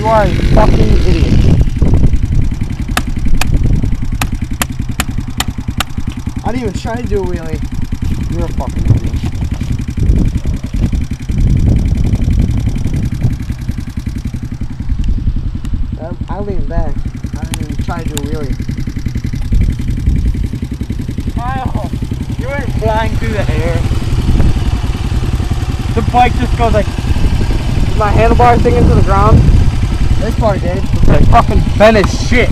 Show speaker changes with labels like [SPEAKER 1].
[SPEAKER 1] You are a fucking idiot. I didn't even try to do a wheelie. You're a fucking idiot. I leaned back. I didn't even try to do a wheelie.
[SPEAKER 2] Kyle, you went flying through the air. The bike just goes like...
[SPEAKER 1] Is my handlebar thing into the ground? This part did.
[SPEAKER 2] It's like fucking bent as shit.